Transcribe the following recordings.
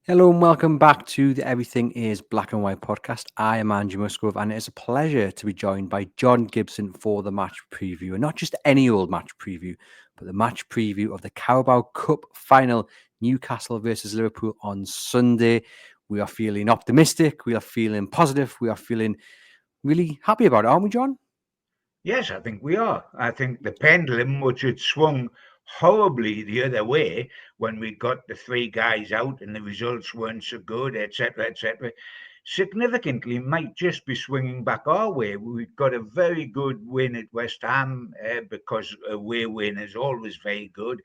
Hello and welcome back to the Everything is Black and White podcast. I am Andrew Musgrove and it is a pleasure to be joined by John Gibson for the match preview. And not just any old match preview, but the match preview of the Carabao Cup Final, Newcastle versus Liverpool on Sunday. We are feeling optimistic, we are feeling positive, we are feeling really happy about it, aren't we, John? Yes, I think we are. I think the pendulum, which had swung horribly the other way when we got the three guys out and the results weren't so good, etc., significantly might just be swinging back our way. We got a very good win at West Ham because a away win is always very good.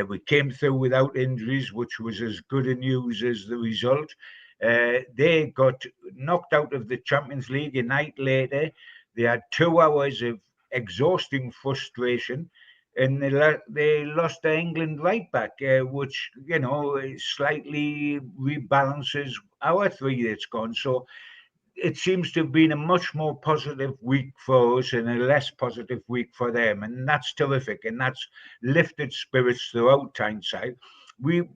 We came through without injuries, which was as good a news as the result. They got knocked out of the Champions League a night later. They had 2 hours of exhausting frustration, and they lost their England right back, which slightly rebalances our three that's gone. So it seems to have been a much more positive week for us and a less positive week for them, and that's terrific, and that's lifted spirits throughout Tyneside. We,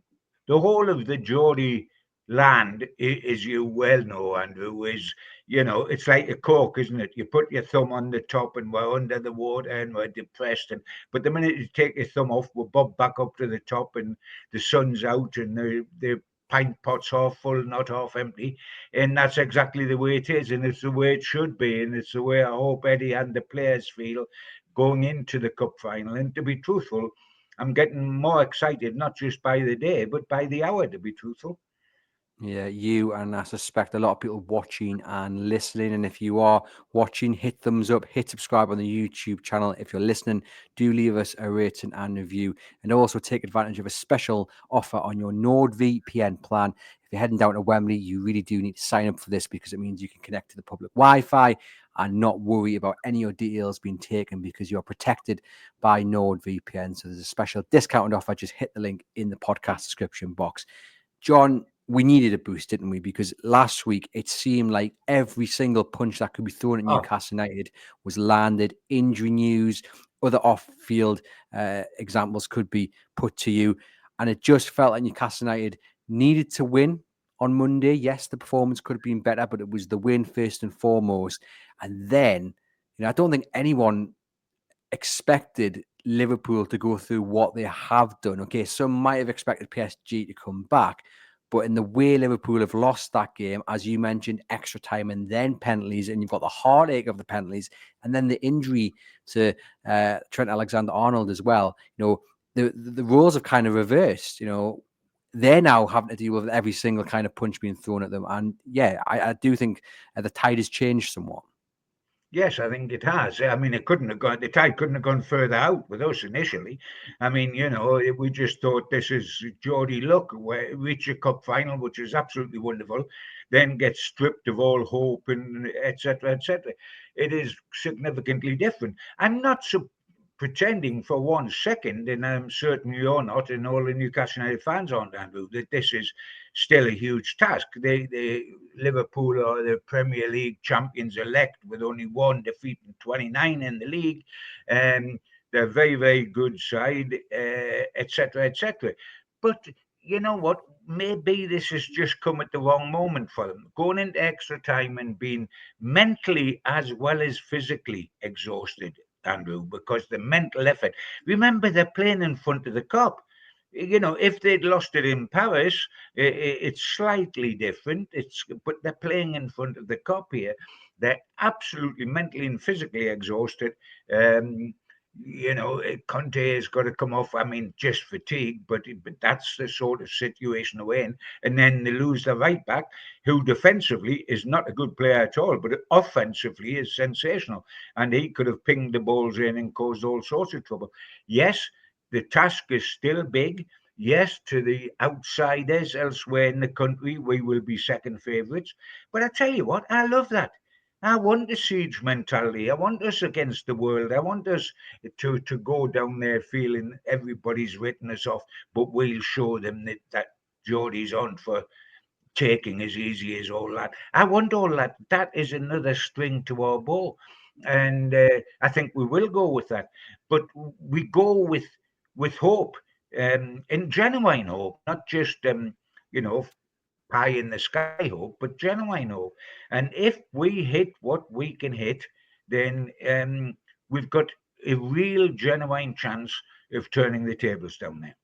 the whole of the Geordie land, as you well know, Andrew, is it's like a cork, isn't it? You put your thumb on the top, and we're under the water, and we're depressed, and but the minute you take your thumb off, we're bob back up to the top, and the sun's out, and the pint pot's half full, not half empty, and that's exactly the way it is, and it's the way it should be, and it's the way I hope Eddie and the players feel going into the cup final. And to be truthful, I'm getting more excited, not just by the day, but by the hour, to be truthful. Yeah, you and I suspect a lot of people watching and listening. And if you are watching, hit thumbs up, hit subscribe on the YouTube channel. If you're listening, do leave us a rating and review. And also take advantage of a special offer on your NordVPN plan. If you're heading down to Wembley, you really do need to sign up for this because it means you can connect to the public Wi-Fi and not worry about any of your details being taken because you're protected by NordVPN. So there's a special discount offer. Just hit the link in the podcast description box. John, we needed a boost, didn't we? Because last week it seemed like every single punch that could be thrown at Oh, Newcastle United was landed. Injury news, other off-field examples could be put to you, and it just felt like Newcastle United needed to win on Monday. Yes, the performance could have been better, but it was the win first and foremost. And then, I don't think anyone expected Liverpool to go through what they have done. Okay, some might have expected PSG to come back, but in the way Liverpool have lost that game, as you mentioned, extra time and then penalties, and you've got the heartache of the penalties, and then the injury to Trent Alexander-Arnold as well. The roles have kind of reversed. They're now having to deal with every single kind of punch being thrown at them, and yeah, I do think the tide has changed somewhat. yes, I think it has. I mean, it couldn't have gone. The tide couldn't have gone further out with us initially. I mean, we just thought this is Geordie luck. We reach a cup final, which is absolutely wonderful, then get stripped of all hope and etc. etc. It is significantly different. I'm not so pretending for 1 second, and I'm certain you're not, and all the Newcastle United fans aren't, Andrew, that this is still a huge task. They Liverpool are the Premier League champions elect with only one defeat and 29 in the league. They're a very, very good side, etc., etc. But you know what? Maybe this has just come at the wrong moment for them. Going into extra time and being mentally as well as physically exhausted, Andrew, because the mental effort. Remember, they're playing in front of the Cup. If they'd lost it in Paris, it's slightly different. But they're playing in front of the Cup here. They're absolutely mentally and physically exhausted. Um, Conte has got to come off. I mean, just fatigue, but that's the sort of situation we're in. And then they lose the right back, who defensively is not a good player at all, but offensively is sensational. And he could have pinged the balls in and caused all sorts of trouble. Yes, the task is still big. Yes, to the outsiders elsewhere in the country, we will be second favourites. But I tell you what, I love that. I want the siege mentality. I want us against the world. I want us to go down there feeling everybody's written us off, but we'll show them that Geordie's on for taking as easy as all that. I want all that. That is another string to our bow. And I think we will go with that. But we go with hope, and genuine hope, not just, you know, pie in the sky hope, but genuine hope. And if we hit what we can hit, then we've got a real genuine chance of turning the tables down there.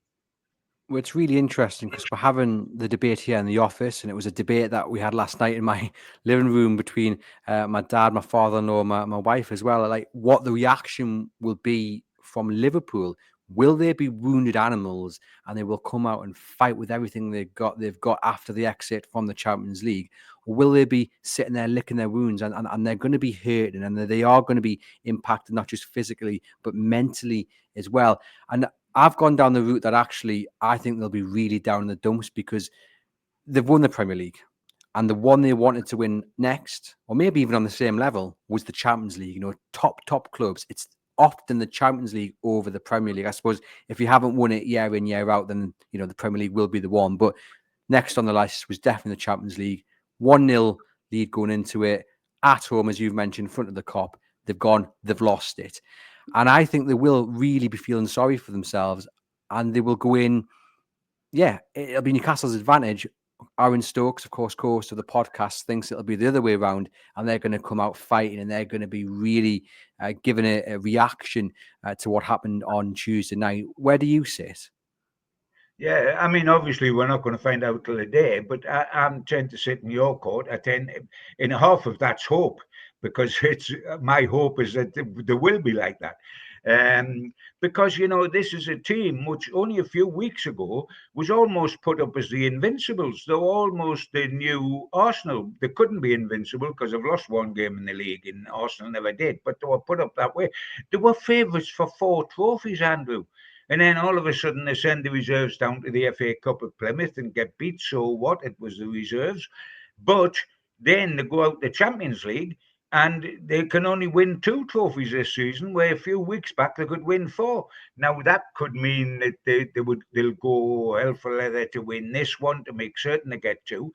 Well, it's really interesting because we're having the debate here in the office, and it was a debate that we had last night in my living room between my dad, my father-in-law, my wife as well. Like, what the reaction will be from Liverpool. Will they be wounded animals, and they will come out and fight with everything they've got after the exit from the Champions League, or will they be sitting there licking their wounds, and they're going to be hurting, and they are going to be impacted not just physically but mentally as well. And I've gone down the route that actually I think they'll be really down in the dumps because they've won the Premier League. And the one they wanted to win next, or maybe even on the same level, was the Champions League. You know, top clubs. It's often the Champions League over the Premier League. I suppose if you haven't won it year in, year out, then, you know, the Premier League will be the one. But next on the list was definitely the Champions League. 1-0 lead going into it. At home, as you've mentioned, front of the Kop. They've lost it. And I think they will really be feeling sorry for themselves, and they will go in. Yeah, it'll be Newcastle's advantage. Aaron Stokes, of course, co-host of the podcast, thinks it'll be the other way around, and they're going to come out fighting, and they're going to be really giving a reaction to what happened on Tuesday night. Where do you sit? Yeah, I mean, obviously, we're not going to find out till the day, but I'm trying to sit in your court. I tend, in half of that's hope, because it's my hope is that there will be like that. Because, you know, this is a team which only a few weeks ago was almost put up as the Invincibles. They're almost the new Arsenal. They couldn't be invincible because they've lost one game in the league, and Arsenal never did, but they were put up that way. They were favourites for 4 trophies, Andrew. And then all of a sudden they send the reserves down to the FA Cup at Plymouth and get beat. So what? It was the reserves. But then they go out the Champions League and they can only win 2 trophies this season, where a few weeks back they could win 4. Now that could mean that they'll go hell for leather to win this one to make certain they get 2.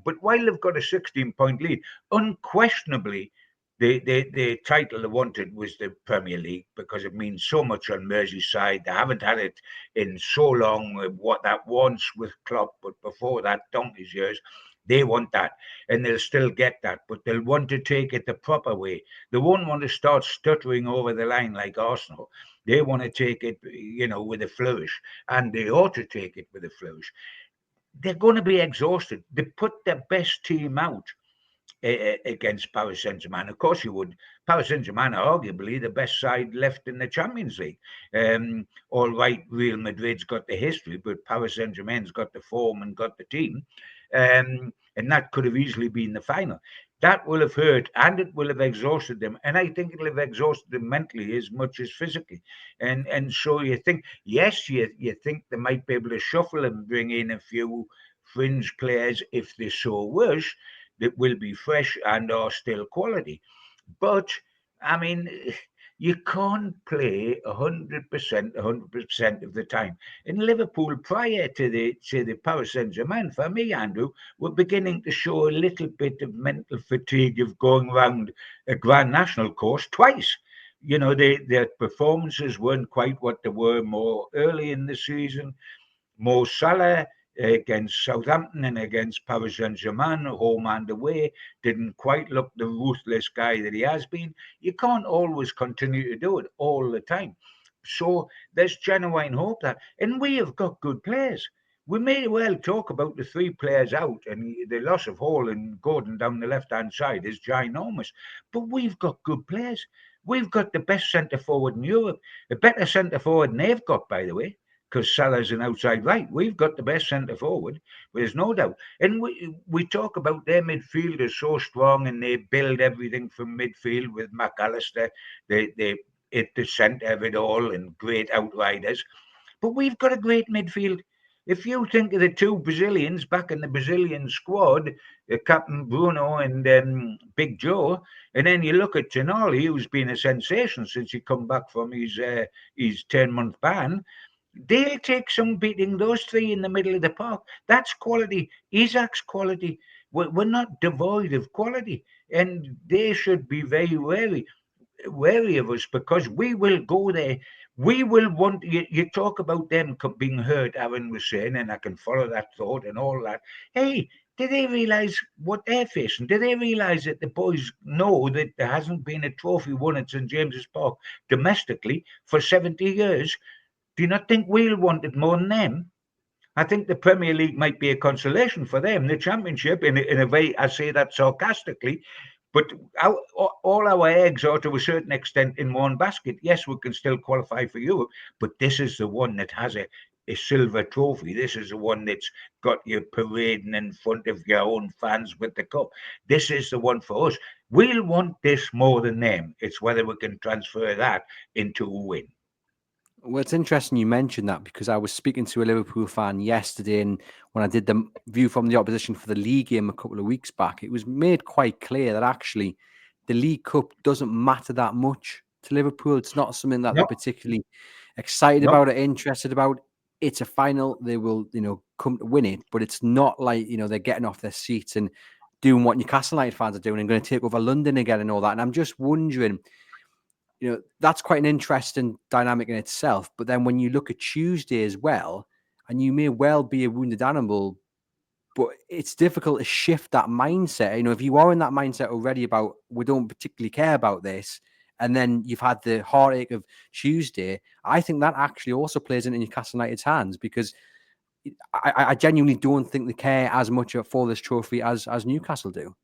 But while they've got a 16-point lead, unquestionably the title they wanted was the Premier League, because it means so much on Merseyside. They haven't had it in so long. What that once with Klopp, but before that, donkey's years. They want that, and they'll still get that, but they'll want to take it the proper way. They won't want to start stuttering over the line like Arsenal. They want to take it, you know, with a flourish, and they ought to take it with a flourish. They're going to be exhausted. They put their best team out against Paris Saint-Germain. Of course you would. Paris Saint-Germain are arguably the best side left in the Champions League. All right, Real Madrid's got the history, but Paris Saint-Germain's got the form and got the team. And that could have easily been the final. That will have hurt, and it will have exhausted them. And I think it'll have exhausted them mentally as much as physically. And so you think, yes, you think they might be able to shuffle and bring in a few fringe players if they so wish, that will be fresh and are still quality. But I mean, you can't play 100%, 100% of the time. In Liverpool, prior to the Paris Saint Germain, for me, Andrew, were beginning to show a little bit of mental fatigue of going round a Grand National course twice. You know, their performances weren't quite what they were more early in the season. Mo Salah against Southampton and against Paris Saint-Germain, home and away, didn't quite look the ruthless guy that he has been. You can't always continue to do it all the time. So there's genuine hope that, and we have got good players. We may well talk about the 3 players out, and the loss of Hall and Gordon down the left-hand side is ginormous. But we've got good players. We've got the best centre forward in Europe, a better centre forward than they've got, by the way, because Salah's an outside right. We've got the best centre forward, there's no doubt. And we talk about their midfield is so strong, and they build everything from midfield with McAllister. They at the centre of it all, and great outriders. But we've got a great midfield. If you think of the 2 Brazilians back in the Brazilian squad, Captain Bruno and Big Joe, and then you look at Tonali, who's been a sensation since he come back from his 10-month ban. They'll take some beating. Those 3 in the middle of the park. That's quality. Isaac's quality. We're not devoid of quality, and they should be very wary of us, because we will go there. We will want you talk about them being hurt. Aaron was saying, and I can follow that thought and all that. Hey, Do they realise what they're facing? Do they realise that the boys know that there hasn't been a trophy won at St James's Park domestically for 70 years? Do you not think we'll want it more than them? I think the Premier League might be a consolation for them. The Championship, in a way, I say that sarcastically, but all our eggs are to a certain extent in one basket. Yes, we can still qualify for Europe, but this is the one that has a silver trophy. This is the one that's got you parading in front of your own fans with the cup. This is the one for us. We'll want this more than them. It's whether we can transfer that into a win. Well, it's interesting you mentioned that because I was speaking to a Liverpool fan yesterday, and when I did the view from the opposition for the league game a couple of weeks back, it was made quite clear that actually the League Cup doesn't matter that much to Liverpool. It's not something that they're No, particularly excited no. about or interested about. It's a final; they will, come to win it, but it's not like they're getting off their seats and doing what Newcastle United fans are doing and going to take over London again and all that. And I'm just wondering, that's quite an interesting dynamic in itself. But then when you look at Tuesday as well, and you may well be a wounded animal, but it's difficult to shift that mindset. If you are in that mindset already about we don't particularly care about this, and then you've had the heartache of Tuesday, I think that actually also plays into Newcastle United's hands because I genuinely don't think they care as much for this trophy as Newcastle do.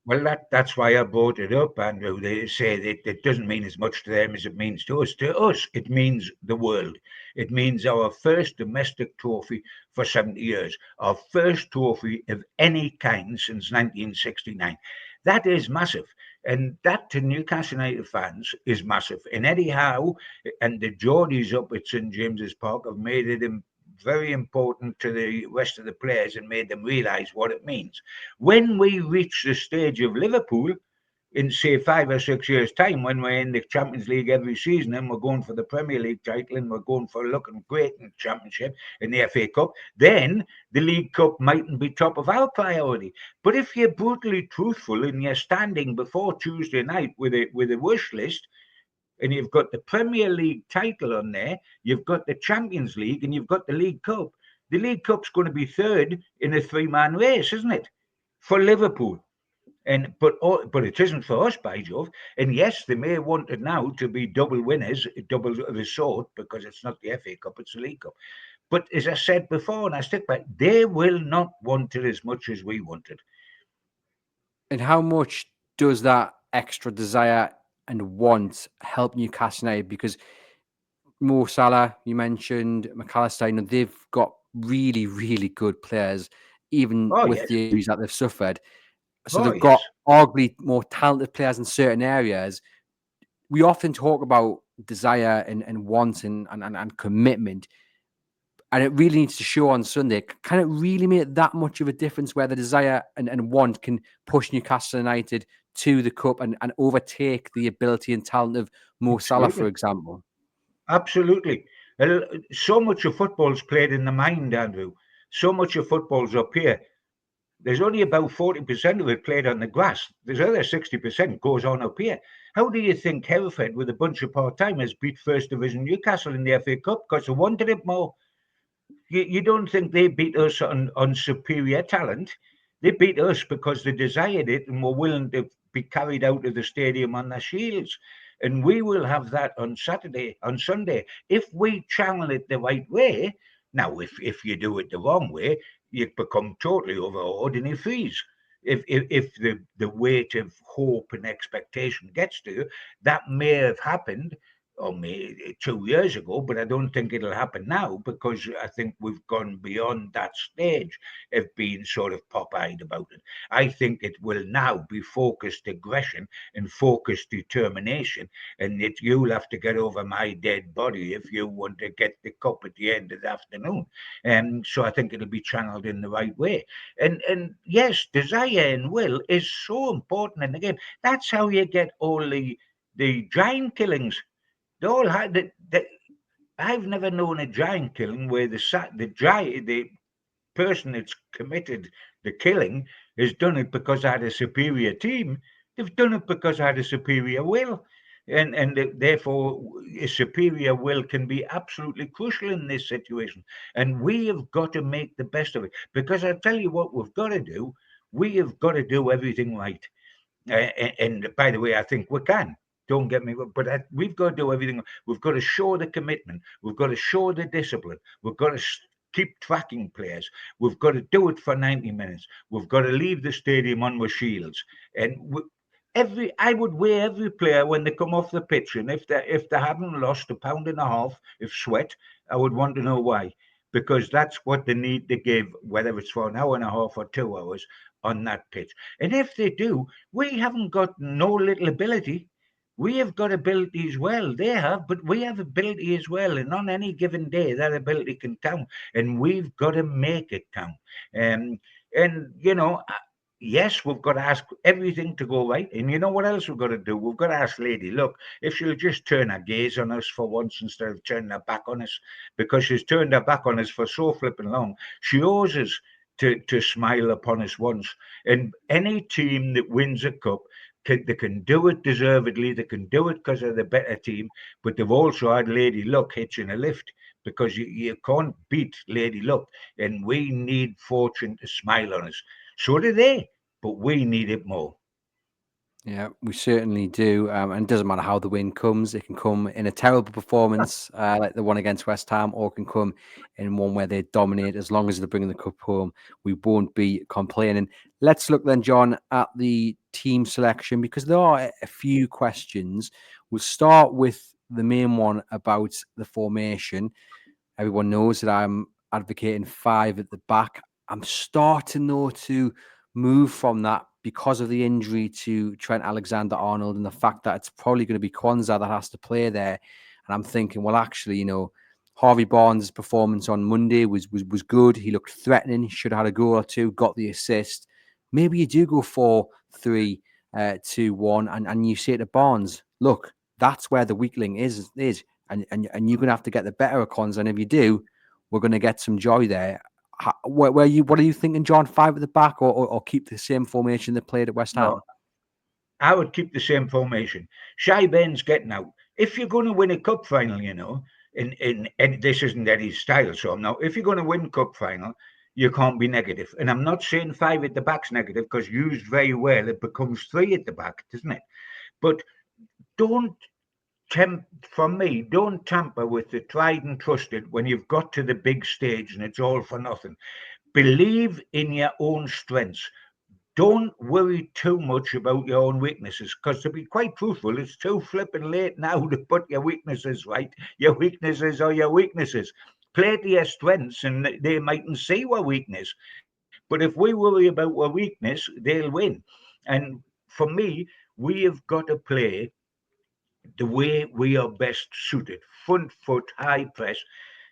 Well, that's why I brought it up, Andrew. They say that it doesn't mean as much to them as it means to us. To us, it means the world. It means our first domestic trophy for 70 years, our first trophy of any kind since 1969. That is massive. And that to Newcastle United fans is massive. And Eddie Howe and the Geordies up at St James's Park have made it very important to the rest of the players and made them realise what it means. When we reach the stage of Liverpool in, say, 5 or 6 years' time, when we're in the Champions League every season and we're going for the Premier League title and we're going for looking great in the Championship and the FA Cup, then the League Cup mightn't be top of our priority. But if you're brutally truthful and you're standing before Tuesday night with a wish list, and you've got the Premier League title on there, you've got the Champions League, and you've got the League Cup. The League Cup's going to be third in a three-man race, isn't it, for Liverpool? But it isn't for us, by Jove. And yes, they may want it now to be double winners, double of the sort, because it's not the FA Cup, it's the League Cup. But as I said before, and I stick by, they will not want it as much as we want it. And how much does that extra desire and want help Newcastle United? Because Mo Salah, you mentioned McAllister, they've got really, really good players, even Oh, with yes. the injuries that they've suffered. So Oh, they've yes. got arguably more talented players in certain areas. We often talk about desire and want and commitment. And it really needs to show on Sunday. Can it really make that much of a difference where the desire and want can push Newcastle United to the cup and overtake the ability and talent of Mo Salah, for Absolutely. example? Absolutely. So much of football's played in the mind, Andrew. So much of football's up here. There's only about 40% of it played on the grass. There's other 60% goes on up here. How do you think Hereford, with a bunch of part-timers, beat First Division Newcastle in the FA Cup? Because they wanted it more. You don't think they beat us on superior talent? They beat us because they desired it and were willing to be carried out of the stadium on their shields. And we will have that on Sunday. If we channel it the right way, now if you do it the wrong way, you become totally overawed and you freeze. If the weight of hope and expectation gets to you, that may have happened or 2 years ago, but I don't think it'll happen now because I think we've gone beyond that stage of being sort of pop-eyed about it. I think it will now be focused aggression and focused determination, and that you'll have to get over my dead body if you want to get the cup at the end of the afternoon. So I think it'll be channeled in the right way. And yes, desire and will is so important in the game. That's how you get all the giant killings. They all had I've never known a giant killing where the person that's committed the killing has done it because I had a superior team. They've done it because I had a superior will. and therefore a superior will can be absolutely crucial in this situation. And we have got to make the best of it, because I tell you what we've got to do. We have got to do everything right. And by the way, I think we can. Don't get me wrong, but we've got to do everything. We've got to show the commitment. We've got to show the discipline. We've got to keep tracking players. We've got to do it for 90 minutes. We've got to leave the stadium on with shields. And I would weigh every player when they come off the pitch, and if they haven't lost a pound and a half of sweat, I would want to know why. Because that's what they need to give, whether it's for an hour and a half or 2 hours on that pitch. And if they do, we haven't got no little ability. We have got ability as well. They have, but we have ability as well. And on any given day, that ability can count. And we've got to make it count. Um, and, yes, we've got to ask everything to go right. And you know what else we've got to do? We've got to ask Lady, look, if she'll just turn her gaze on us for once instead of turning her back on us, because she's turned her back on us for so flipping long. She owes us to smile upon us once. And any team that wins a cup, they can do it deservedly. They can do it because they're the better team, but they've also had Lady Luck hitching a lift, because you can't beat Lady Luck. And we need fortune to smile on us. So do they, but we need it more. Yeah, we certainly do. And it doesn't matter how the win comes. It can come in a terrible performance like the one against West Ham, or it can come in one where they dominate. As long as they're bringing the cup home, we won't be complaining. Let's look then, John, at the team selection, because there are a few questions. We'll start with the main one about the formation. Everyone knows that I'm advocating 5 at the back. I'm starting, though, to move from that because of the injury to Trent Alexander-Arnold and the fact that it's probably going to be Kwanzaa that has to play there. And I'm thinking, well, actually, Harvey Barnes' performance on Monday was good. He looked threatening. He should have had a goal or two, got the assist. Maybe you do go 4-3-2-1, and you say to Barnes, look, that's where the weakling is. And you're going to have to get the better of Kwanzaa. And if you do, we're going to get some joy there. What are you thinking, John? 5 at the back, or keep the same formation that played at West Ham? No, I would keep the same formation. Shy Ben's getting out. If you're going to win a cup final, and this isn't Eddie's style, so now if you're going to win cup final, you can't be negative. And I'm not saying 5 at the back's negative, because used very well, it becomes 3 at the back, doesn't it? But don't don't tamper with the tried and trusted when you've got to the big stage and it's all for nothing. Believe in your own strengths. Don't worry too much about your own weaknesses, because to be quite truthful, it's too flipping late now to put your weaknesses right. Your weaknesses are your weaknesses. Play to your strengths, and they mightn't see our weakness. But if we worry about our weakness, they'll win. And for me, we have got to play the way we are best suited. Front foot, high press.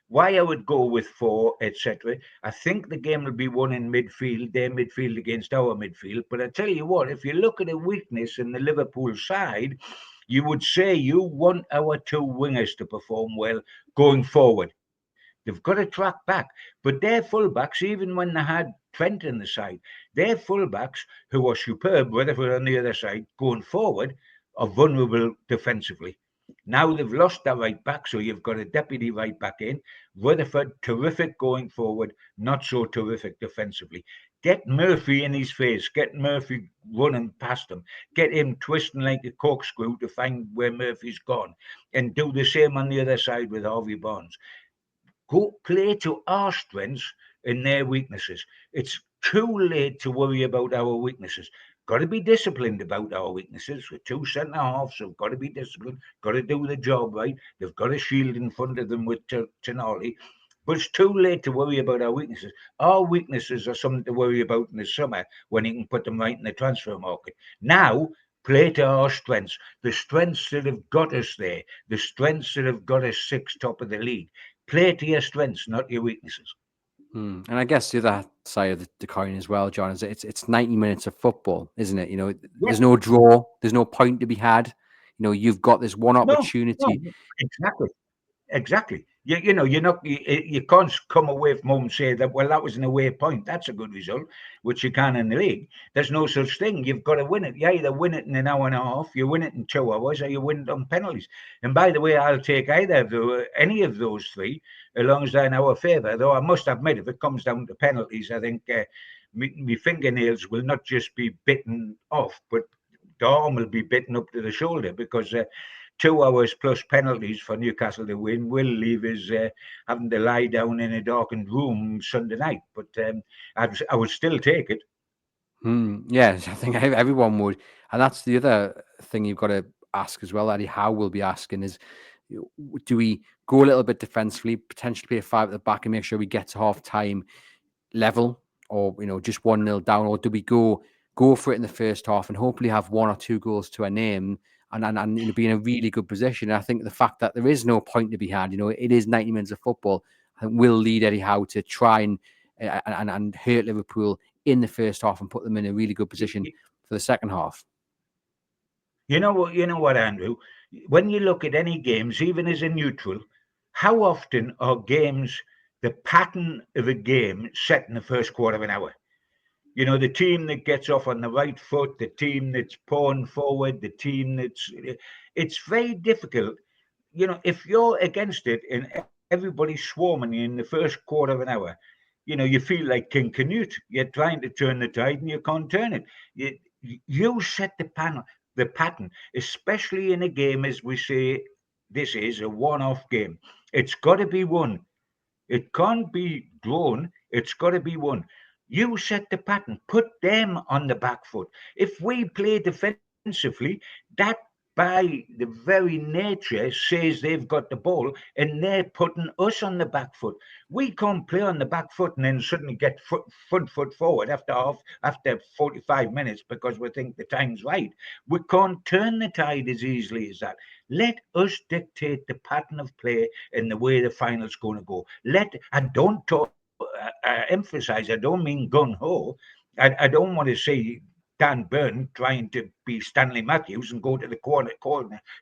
Why I would go with 4, etc. I think the game will be won in midfield, their midfield against our midfield. But I tell you what, if you look at a weakness in the Liverpool side, you would say you want our 2 wingers to perform well going forward. They've got to track back. But their fullbacks, even when they had Trent in the side, their fullbacks, who are superb, Rutherford on the other side, going forward, are vulnerable defensively. Now they've lost their right back, so you've got a deputy right back in. Rutherford, terrific going forward, not so terrific defensively. Get Murphy in his face, get Murphy running past him, get him twisting like a corkscrew to find where Murphy's gone, and do the same on the other side with Harvey Barnes. Go play to our strengths and their weaknesses. It's too late to worry about our weaknesses. Got to be disciplined about our weaknesses. With 2 centre halves, have got to be disciplined, got to do the job right. They've got a shield in front of them with Tonali. But it's too late to worry about our weaknesses. Our weaknesses are something to worry about in the summer when you can put them right in the transfer market. Now, play to our strengths, the strengths that have got us there, the strengths that have got us 6th top of the league. Play to your strengths, not your weaknesses. And I guess the other side of the coin as well, John, is it's 90 minutes of football, isn't it? Yeah. There's no draw, there's no point to be had. You've got this one No, opportunity. exactly. Exactly. You know, you're not, you can't come away from home and say that, well, that was an away point. That's a good result, which you can in the league. There's no such thing. You've got to win it. You either win it in an hour and a half, you win it in 2 hours, or you win it on penalties. And by the way, I'll take either of any of those three, as long as they're in our favour. Though I must admit, if it comes down to penalties, I think me fingernails will not just be bitten off, but the arm will be bitten up to the shoulder because 2 hours plus penalties for Newcastle to win will leave us having to lie down in a darkened room Sunday night. But I would still take it. Yes, I think everyone would, and that's the other thing you've got to ask as well. Eddie Howe will be asking is, do we go a little bit defensively, potentially play a five at the back, and make sure we get to half time level, or just 1-0 down, or do we go for it in the first half and hopefully have 1 or 2 goals to our name, and be in a really good position? And I think the fact that there is no point to be had, it is 90 minutes of football, I think will lead Eddie Howe to try and hurt Liverpool in the first half and put them in a really good position for the second half. You know what? You know what, Andrew? When you look at any games, even as a neutral, how often are games the pattern of a game set in the first quarter of an hour? You know, the team that gets off on the right foot, the team that's pawing forward, the team that's. It's very difficult. You know, if you're against it and everybody's swarming you in the first quarter of an hour, you feel like King Canute. You're trying to turn the tide and you can't turn it. You, you set the pattern, especially in a game as we say this is a one-off game. It's got to be won. It can't be drawn. It's got to be won. You set the pattern. Put them on the back foot. If we play defensively, that by the very nature says they've got the ball and they're putting us on the back foot. We can't play on the back foot and then suddenly get front foot forward after 45 minutes because we think the time's right. We can't turn the tide as easily as that. Let us dictate the pattern of play and the way the final's going to go. And don't emphasize, I don't mean gun ho. I don't want to see Dan Burn trying to be Stanley Matthews and go to the corner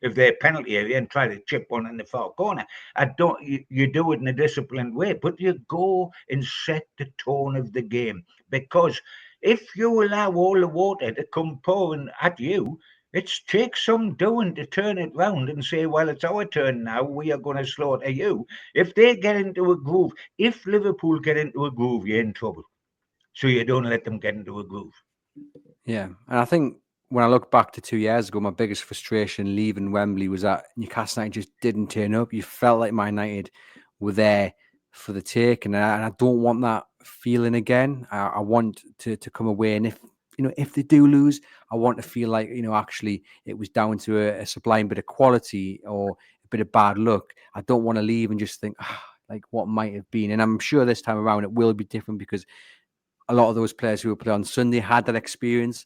of their penalty area and try to chip one in the far corner. I don't. You do it in a disciplined way, but you go and set the tone of the game because if you allow all the water to come pouring at you, it takes some doing to turn it round and say, well, it's our turn now. We are going to slaughter you. If they get into a groove, if Liverpool get into a groove, you're in trouble. So you don't let them get into a groove. Yeah, and I think when I look back to 2 years ago, my biggest frustration leaving Wembley was that Newcastle United just didn't turn up. You felt like Man United were there for the take, and I don't want that feeling again. I want to come away, and if they do lose, I want to feel like actually it was down to a sublime bit of quality or a bit of bad luck. I don't want to leave and just think like what might have been. And I'm sure this time around it will be different because a lot of those players who will play on Sunday had that experience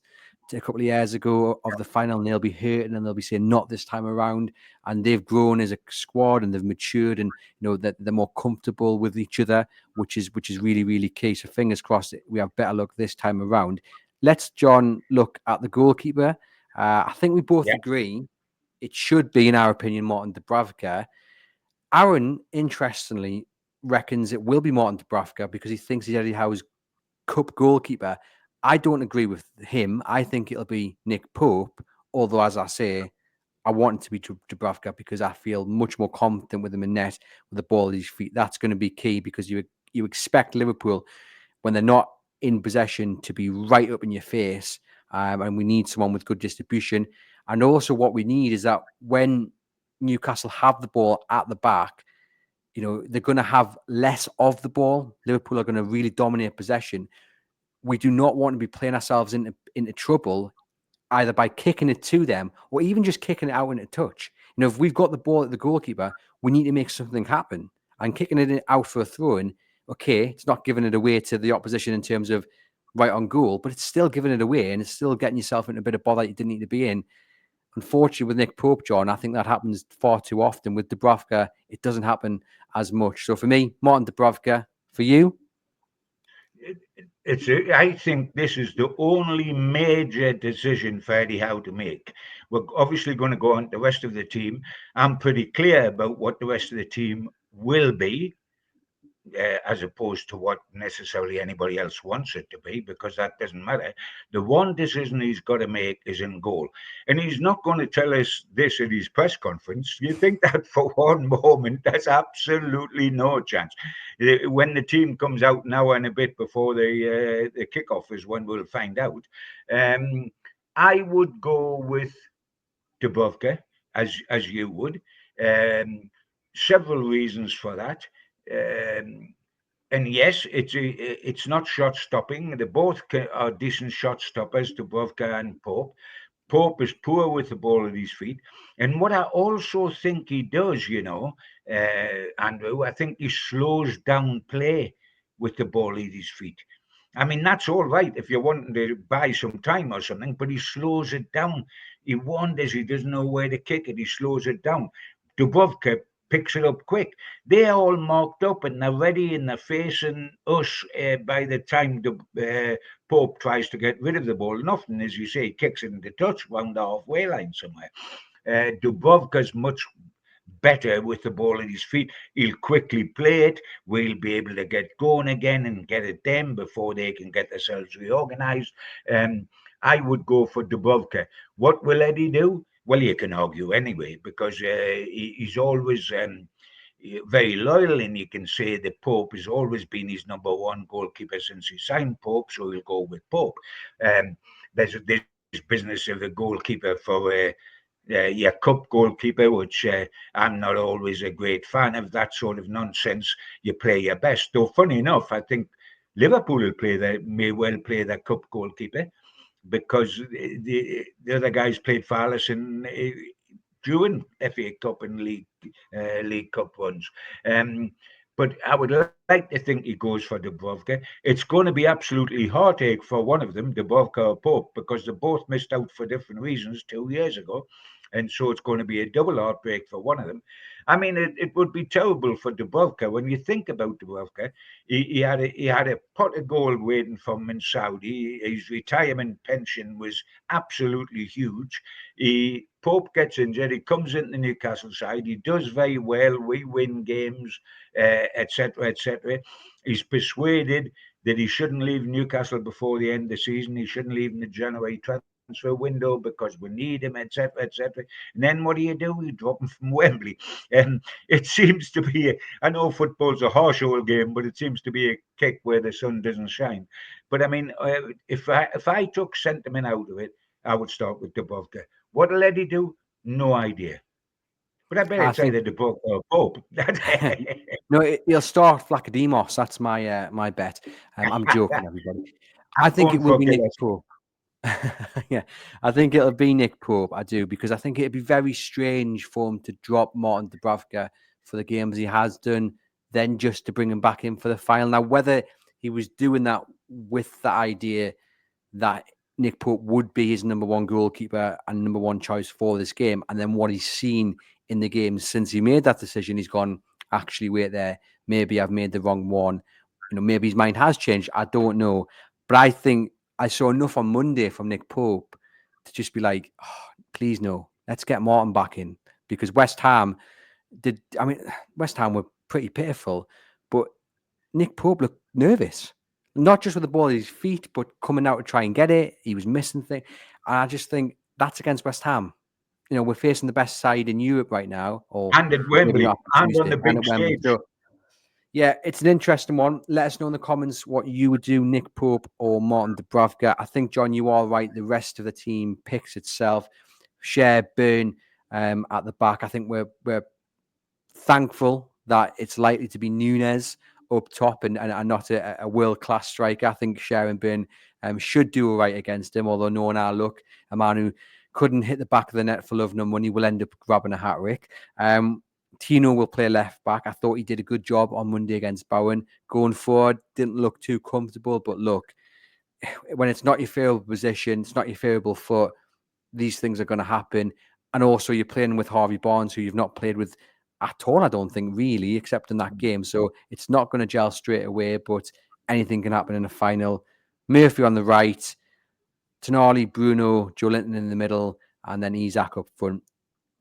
a couple of years ago of the final, and they'll be hurting and they'll be saying not this time around. And they've grown as a squad and they've matured, and that they're more comfortable with each other, which is really, really key. So fingers crossed we have better luck this time around. Let's, John, look at the goalkeeper. I think we both agree it should be, in our opinion, Martin Dubravka. Aaron, interestingly, reckons it will be Martin Dubravka because he thinks he's Eddie Howe's Cup goalkeeper. I don't agree with him. I think it'll be Nick Pope, although, as I say, I want it to be Dubravka because I feel much more confident with him in net with the ball at his feet. That's going to be key because you expect Liverpool, when they're not in possession, to be right up in your face, and we need someone with good distribution. And also what we need is that when Newcastle have the ball at the back, they're going to have less of the ball. Liverpool are going to really dominate possession. We do not want to be playing ourselves into trouble either by kicking it to them or even just kicking it out into touch. If we've got the ball at the goalkeeper, we need to make something happen. And kicking it out for a throw-in, okay, it's not giving it away to the opposition in terms of right on goal, but it's still giving it away and it's still getting yourself into a bit of bother you didn't need to be in. Unfortunately, with Nick Pope, John, I think that happens far too often. With Dubravka, it doesn't happen as much. So for me, Martin Dubravka. For you? I think this is the only major decision for Eddie Howe to make. We're obviously going to go on the rest of the team. I'm pretty clear about what the rest of the team will be, as opposed to what necessarily anybody else wants it to be, because that doesn't matter. The one decision he's got to make is in goal. And he's not going to tell us this at his press conference. You think that for one moment? There's absolutely no chance. When the team comes out an hour and a bit before the kickoff is when we'll find out. Um, I would go with Dubrovka, as you would. Um, Several reasons for that. Um, and yes, it's not shot stopping. They both are decent shot stoppers, Dubrovka and Pope. Pope is poor with the ball at his feet. And what I also think he does, Andrew, I think he slows down play with the ball at his feet. I mean, that's all right if you're wanting to buy some time or something, but he slows it down. He wanders, he doesn't know where to kick it, he slows it down. Dubrovka picks it up quick. They're all marked up and they're ready and they're facing us by the time the Pope tries to get rid of the ball. And often, as you say, he kicks it into touch round the halfway line somewhere. Dubrovka's much better with the ball at his feet. He'll quickly play it. We'll be able to get going again and get it them before they can get themselves reorganised. I would go for Dubrovka. What will Eddie do? Well, you can argue anyway because he's always very loyal, and you can say that Pope has always been his number one goalkeeper since he signed Pope, so he'll go with Pope. There's this business of a goalkeeper for your cup goalkeeper, which I'm not always a great fan of that sort of nonsense. You play your best. Though, funny enough, I think Liverpool may well play their cup goalkeeper because the other guys played for Alisson during FA Cup and League Cup runs. But I would like to think he goes for Dubrovka. It's going to be absolutely heartache for one of them, Dubrovka or Pope, because they both missed out for different reasons 2 years ago. And so it's going to be a double heartbreak for one of them. I mean, it would be terrible for Dubrovka. When you think about Dubrovka, he had a pot of gold waiting for him in Saudi. His retirement pension was absolutely huge. Pope gets injured. He comes into the Newcastle side. He does very well. We win games, etc., etc. He's persuaded that he shouldn't leave Newcastle before the end of the season. He shouldn't leave in the January transfer window because we need him, etc., etc. And then what do? You drop him from Wembley. It seems to be. I know football's a harsh old game, but it seems to be a kick where the sun doesn't shine. But I mean, if I took sentiment out of it, I would start with Dubrovka. What'll Eddie do? No idea. But I bet I it's think either Dubrovka or Pope. no, he'll start Flacademos. That's my bet. I'm joking, everybody. I I'm think it going will for be Nick Gillespie. Pope. Yeah, I think it'll be Nick Pope. I do, because I think it'd be very strange for him to drop Martin Dubravka for the games he has done, then just to bring him back in for the final. Now, whether he was doing that with the idea that Nick Pope would be his number one goalkeeper and number one choice for this game, and then what he's seen in the game since he made that decision, he's gone, actually, wait there, maybe I've made the wrong one. Maybe his mind has changed. I don't know. But I think I saw enough on Monday from Nick Pope to just be like, oh, please no, let's get Martin back in. Because West Ham West Ham were pretty pitiful, but Nick Pope looked nervous. Not just with the ball at his feet, but coming out to try and get it. He was missing things. And I just think that's against West Ham. We're facing the best side in Europe right now, or And at maybe Wembley, not and on Tuesday, the and big at Wembley. stage. So, yeah, it's an interesting one. Let us know in the comments what you would do, Nick Pope or Martin Dubravka. I think, John, you are right. The rest of the team picks itself. Share, Burn at the back. I think we're thankful that it's likely to be Nunes up top and not a world-class striker. I think Sharon Byrne should do all right against him, although knowing our luck, a man who couldn't hit the back of the net for love nor money will end up grabbing a hat-trick. Tino will play left back. I thought he did a good job on Monday against Bowen. Going forward, didn't look too comfortable, but look, when it's not your favourable position, it's not your favourable foot, these things are going to happen. And also you're playing with Harvey Barnes, who you've not played with at all, I don't think, really, except in that game. So it's not going to gel straight away, but anything can happen in a final. Murphy on the right, Tonali, Bruno, Joe Linton in the middle, and then Isak up front.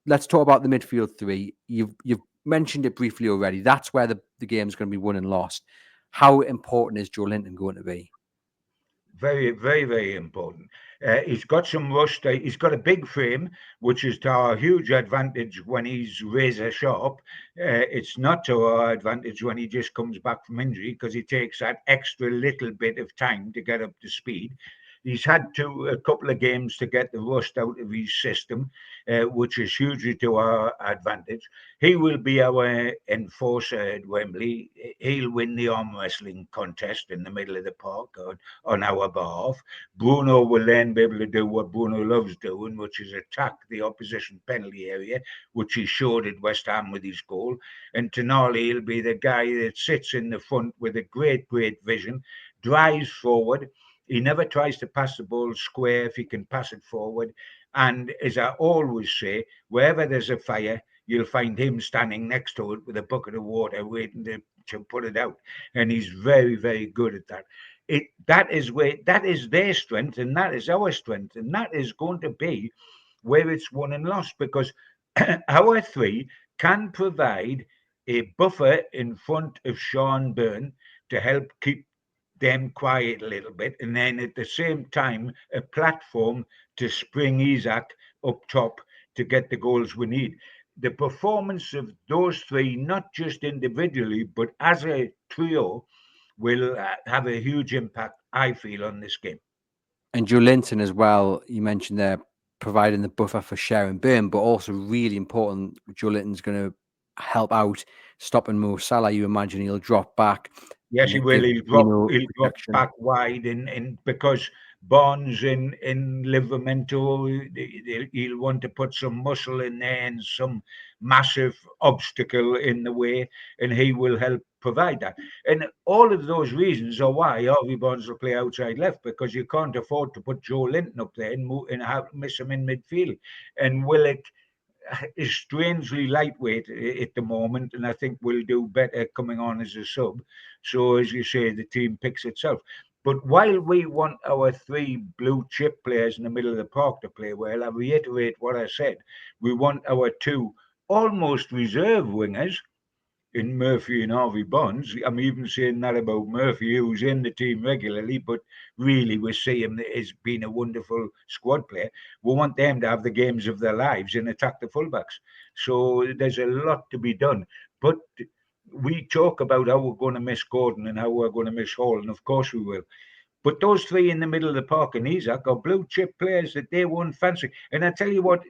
Let's talk about the midfield three. You've mentioned it briefly already. That's where the game's going to be won and lost. How important is Joe Linton going to be? Very, very, very important. He's got some rust. He's got a big frame, which is to our huge advantage when he's razor sharp. It's not to our advantage when he just comes back from injury because he takes that extra little bit of time to get up to speed. He's had a couple of games to get the rust out of his system, which is hugely to our advantage. He will be our enforcer at Wembley. He'll win the arm wrestling contest in the middle of the park on our behalf. Bruno will then be able to do what Bruno loves doing, which is attack the opposition penalty area, which he showed at West Ham with his goal. And Tonali will be the guy that sits in the front with a great, great vision, drives forward. He never tries to pass the ball square if he can pass it forward. And as I always say, wherever there's a fire, you'll find him standing next to it with a bucket of water waiting to put it out. And he's very, very good at that. That is their strength and that is our strength. And that is going to be where it's won and lost because our three can provide a buffer in front of Sean Byrne to help keep them quiet a little bit, and then at the same time, a platform to spring Isaac up top to get the goals we need. The performance of those three, not just individually, but as a trio, will have a huge impact, I feel, on this game. And Joe Linton as well, you mentioned there, providing the buffer for Sharon Byrne, but also really important, Joe Linton's going to help out stopping Mo Salah. You imagine he'll drop back Yes, and he it will. gives He'll drop protection. back wide, and because Barnes in Livramento, he'll want to put some muscle in there and some massive obstacle in the way, and he will help provide that. And all of those reasons are why Harvey Barnes will play outside left because you can't afford to put Joe Linton up there and miss him in midfield. And Willock is strangely lightweight at the moment, and I think will do better coming on as a sub. So, as you say, the team picks itself. But while we want our three blue chip players in the middle of the park to play well, I reiterate what I said. We want our two almost reserve wingers in Murphy and Harvey Bonds. I'm even saying that about Murphy, who's in the team regularly, but really we see him as being a wonderful squad player. We want them to have the games of their lives and attack the fullbacks. So there's a lot to be done. But we talk about how we're going to miss Gordon and how we're going to miss Hall, and of course we will. But those three in the middle of the park and Isaac are blue chip players that they won't fancy. And I tell you what,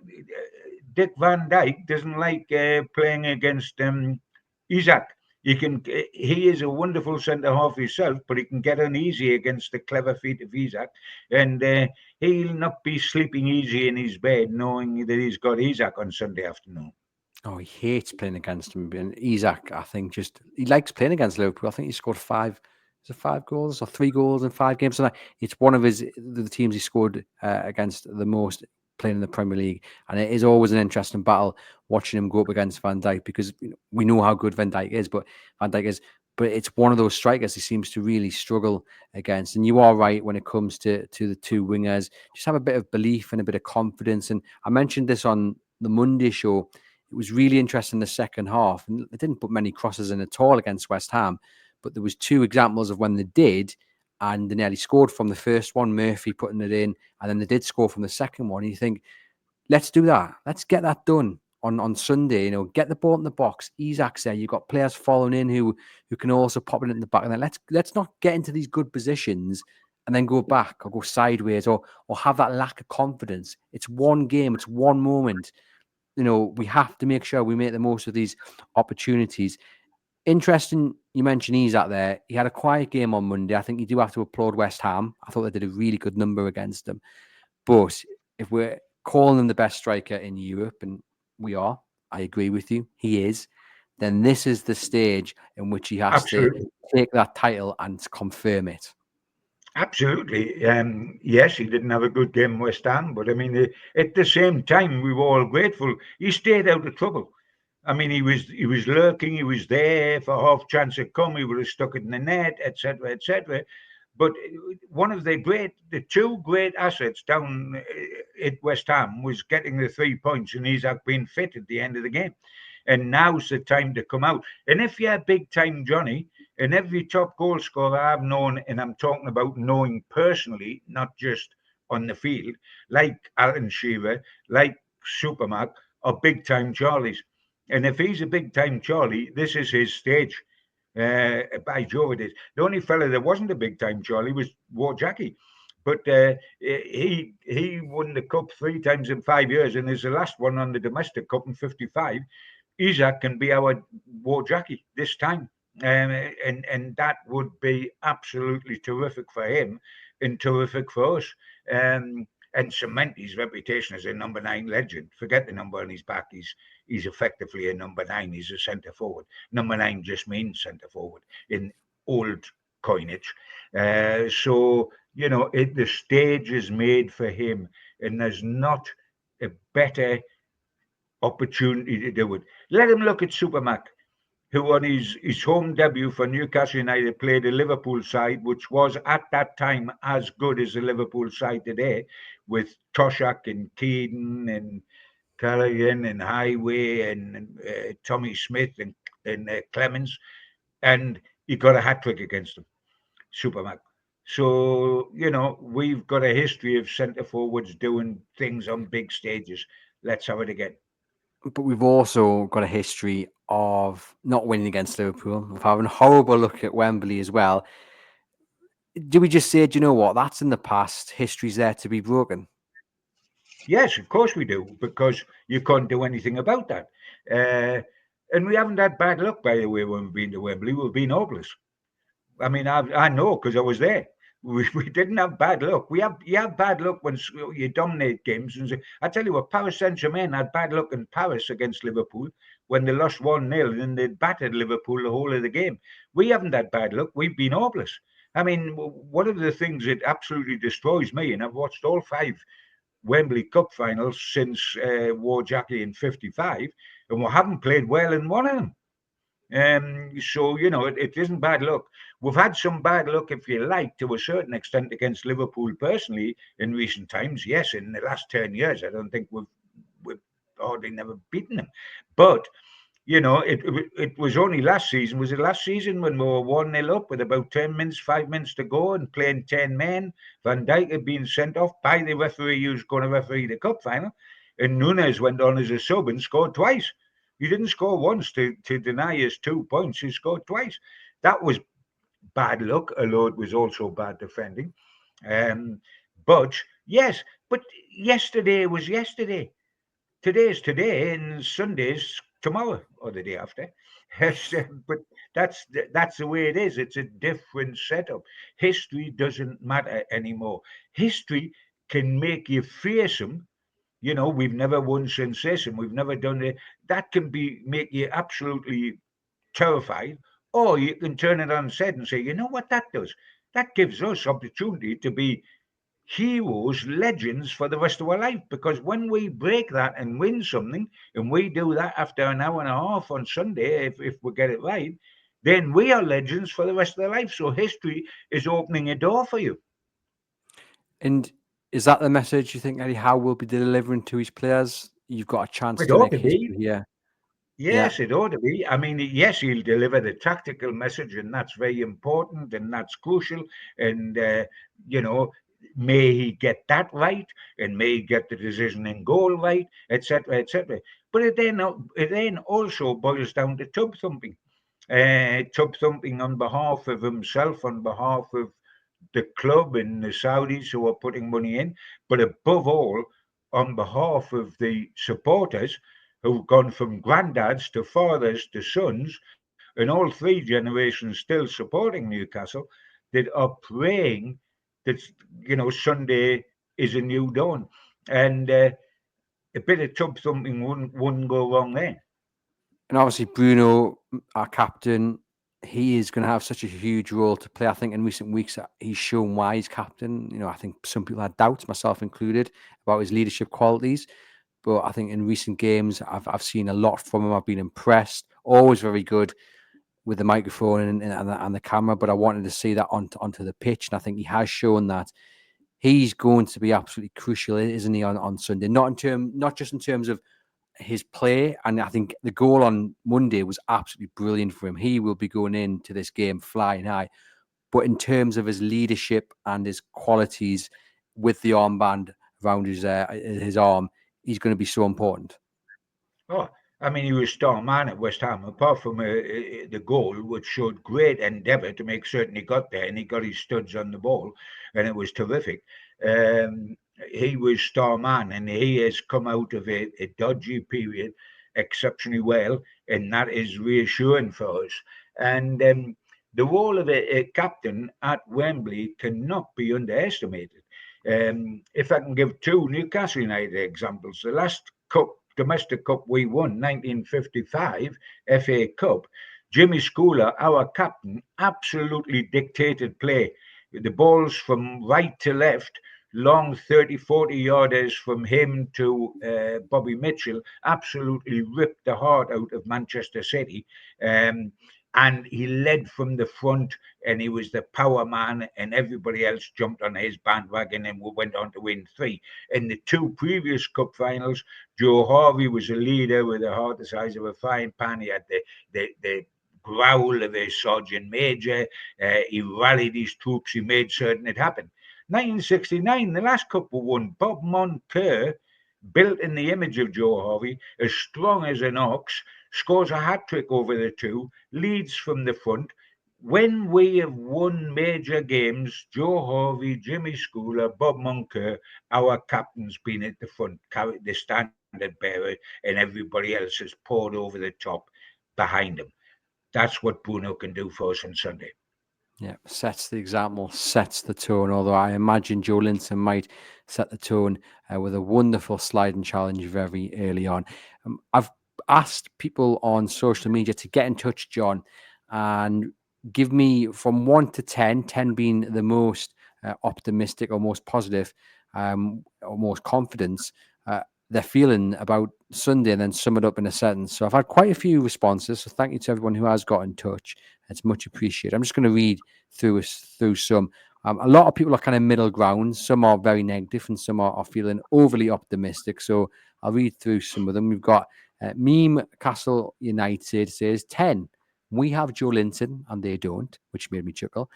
Dick Van Dyke doesn't like playing against Isaac. He is a wonderful centre half himself, but he can get uneasy against the clever feet of Isaac, and he'll not be sleeping easy in his bed knowing that he's got Isaac on Sunday afternoon. Oh, he hates playing against him. And Isaac, I think, he likes playing against Liverpool. I think he scored five goals or 3 goals in 5 games? So it's one of the teams he scored against the most playing in the Premier League. And it is always an interesting battle watching him go up against Van Dijk because we know how good Van Dijk is, but it's one of those strikers he seems to really struggle against. And you are right when it comes to the two wingers. Just have a bit of belief and a bit of confidence. And I mentioned this on the Monday show. It was really interesting in the second half. And they didn't put many crosses in at all against West Ham, but there was 2 examples of when they did, and they nearly scored from the first one, Murphy putting it in, and then they did score from the second one. And you think, let's do that. Let's get that done on Sunday. Get the ball in the box. Isak's there. You've got players following in who can also pop it in the back. And then let's not get into these good positions and then go back or go sideways or have that lack of confidence. It's one game. It's one moment. We have to make sure we make the most of these opportunities. Interesting, you mentioned he's out there. He had a quiet game on Monday. I think you do have to applaud West Ham. I thought they did a really good number against them. But if we're calling him the best striker in Europe, and we are, I agree with you, he is, then this is the stage in which he has Absolutely. to take that title and confirm it. Absolutely. Yes, he didn't have a good game, West Ham, but I mean, at the same time, we were all grateful. He stayed out of trouble. I mean, he was lurking. He was there for half chance had come. He would have stuck it in the net, etc., etc. But one of the 2 great assets down at West Ham was getting the 3 points, and Isaac being fit at the end of the game. and now's the time to come out. And if you're big time Johnny, and every top goal scorer I've known, and I'm talking about knowing personally, not just on the field, like Alan Shearer, like Supermac, are big time Charlies. And if he's a big time Charlie, this is his stage. By Jove, it is. The only fella that wasn't a big time Charlie was War Jackie. But he won the cup 3 times in 5 years, and is the last one on the domestic cup in '55. Isaac can be our War Jackie this time, and that would be absolutely terrific for him and terrific for us. And cement his reputation as a number 9 legend. Forget the number on his back. He's effectively a number 9. He's a centre forward. Number 9 just means centre forward in old coinage. So the stage is made for him, and there's not a better opportunity to do it. Let him look at Supermac, who on his home debut for Newcastle United played a Liverpool side, which was at that time as good as the Liverpool side today, with Toshak and Keaton and Callaghan and Highway and Tommy Smith and Clemens, and he got a hat trick against them, Supermac. So, we've got a history of centre forwards doing things on big stages. Let's have it again. But we've also got a history of not winning against Liverpool, of having a horrible look at Wembley as well. Do we just say, do you know what? That's in the past. History's there to be broken. Yes, of course we do, because you can't do anything about that. And we haven't had bad luck, by the way, when we've been to Wembley. We've been hopeless. I mean, I know because I was there. We didn't have bad luck. You have bad luck when you dominate games. And I tell you what, Paris Saint-Germain had bad luck in Paris against Liverpool when they lost 1-0 and they battered Liverpool the whole of the game. We haven't had bad luck. We've been hopeless. I mean, one of the things that absolutely destroys me, and I've watched all 5 Wembley Cup finals since War Jackie in '55, and we haven't played well in one of them. So, it isn't bad luck. We've had some bad luck, if you like, to a certain extent against Liverpool personally in recent times. Yes, in the last 10 years, I don't think we've hardly never beaten them. But, it was only last season. Was it last season when we were 1-0 up with about 10 minutes, 5 minutes to go and playing 10 men? Van Dijk had been sent off by the referee who's going to referee the cup final. And Nunes went on as a sub and scored twice. He didn't score once to deny us 2 points. He scored twice. That was bad luck, although it was also bad defending. But yes, but yesterday was yesterday. Today's today, and Sunday's tomorrow or the day after. But that's the way it is. It's a different setup. History doesn't matter anymore. History can make you fearsome. We've never won sensation. We've never done it. That can make you absolutely terrified, or you can turn it on its head and say, you know what that does? That gives us opportunity to be heroes, legends for the rest of our life. Because when we break that and win something, and we do that after an hour and a half on Sunday, if we get it right, then we are legends for the rest of their life. So history is opening a door for you. And is that the message you think Eddie Howe will be delivering to his players? You've got a chance It to ought make to be. history here. Yes, it ought to be. I mean, yes, he'll deliver the tactical message, and that's very important, and that's crucial. And may he get that right, and may he get the decision in goal right, etc., etc. But it then also boils down to tub thumping on behalf of himself, on behalf of the club and the Saudis who are putting money in, but above all, on behalf of the supporters who've gone from granddads to fathers to sons, and all 3 generations still supporting Newcastle, that are praying that Sunday is a new dawn, and a bit of tub thumping wouldn't go wrong there. And obviously, Bruno, our captain, he is going to have such a huge role to play. I think in recent weeks, he's shown why he's captain. I think some people had doubts, myself included, about his leadership qualities. But I think in recent games, I've seen a lot from him. I've been impressed. Always very good with the microphone and the camera. But I wanted to see that onto the pitch. And I think he has shown that he's going to be absolutely crucial, isn't he, on Sunday? Not just in terms of his play, and I think the goal on Monday was absolutely brilliant for him. He will be going into this game flying high. But in terms of his leadership and his qualities with the armband around his arm, he's going to be so important. Oh, I mean, he was star man at West Ham, apart from the goal, which showed great endeavour to make certain he got there, and he got his studs on the ball, and it was terrific. Um, he was star man, and he has come out of a dodgy period exceptionally well, and that is reassuring for us. And the role of a captain at Wembley cannot be underestimated. If I can give two Newcastle United examples, the last domestic cup we won, 1955 FA Cup, Jimmy Schooler, our captain, absolutely dictated play. The balls from right to left, long 30, 40 yarders from him to Bobby Mitchell, absolutely ripped the heart out of Manchester City. And he led from the front, and he was the power man, and everybody else jumped on his bandwagon, and we went on to win 3. In the 2 previous cup finals, Joe Harvey was a leader with a heart the size of a frying pan. He had the growl of a sergeant major. He rallied his troops. He made certain it happened. 1969, the last cup we won, Bob Moncur, built in the image of Joe Harvey, as strong as an ox, scores a hat-trick over the 2, leads from the front. When we have won major games, Joe Harvey, Jimmy Schooler, Bob Moncur, our captain's been at the front, carried the standard bearer, and everybody else has poured over the top behind him. That's what Bruno can do for us on Sunday. Yeah, sets the example, sets the tone. Although I imagine Joe Linton might set the tone with a wonderful sliding challenge very early on. I've asked people on social media to get in touch, John, and give me from 1 to 10, 10 being the most optimistic or most positive or most confidence, they're feeling about Sunday, and then sum it up in a sentence. So I've had quite a few responses. So thank you to everyone who has got in touch. It's much appreciated. I'm just going to read through some. A lot of people are kind of middle ground. Some are very negative, and some are feeling overly optimistic. So I'll read through some of them. We've got Newcastle United says 10. We have Joe Linton, and they don't, which made me chuckle.